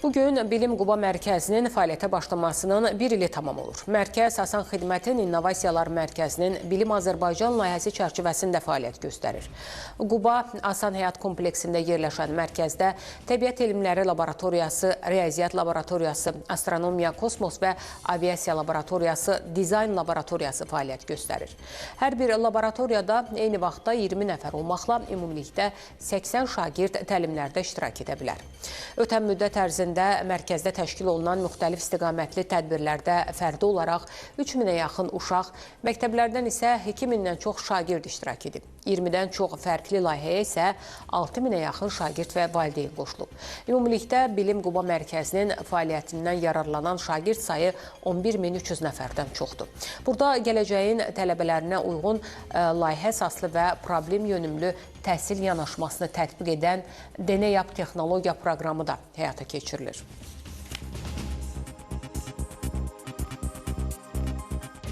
Bugün Bilim Quba Mərkəzinin fəaliyyətə başlamasının bir ili tamam olur. Mərkəz Asan Xidmətin İnnovasiyalar Mərkəzinin Bilim Azərbaycan layihəsi çərçivəsində fəaliyyət göstərir. Quba Asan Həyat kompleksində yerləşən mərkəzdə təbiət elmləri laboratoriyası, riyaziyyat laboratoriyası, astronomiya, kosmos və aviasiya laboratoriyası, dizayn laboratoriyası fəaliyyət göstərir. Hər bir laboratoriyada eyni vaxtda 20 nəfər olmaqla ümumilikdə 80 şagird təlimlərdə iştirak edə bilər. Ötən müddət ərzində mərkəzdə təşkil olunan müxtəlif istiqamətli tədbirlərdə fərdi olaraq 3000-ə yaxın uşaq, məktəblərdən isə 2000-dən çox şagird iştirak edib. 20-dən çox fərqli layihəyə isə 6000-ə yaxın şagird və valideyn qoşulub. Ümumilikdə Bilim Quba Mərkəzinin fəaliyyətindən yararlanan şagird sayı 11300 nəfərdən çoxdur. Burada gələcəyin tələbələrinə uyğun layihə əsaslı və problem yönümlü təhsil yanaşmasını tətbiq edən Deneyap texnologiya proqramı da həyata keçirilir.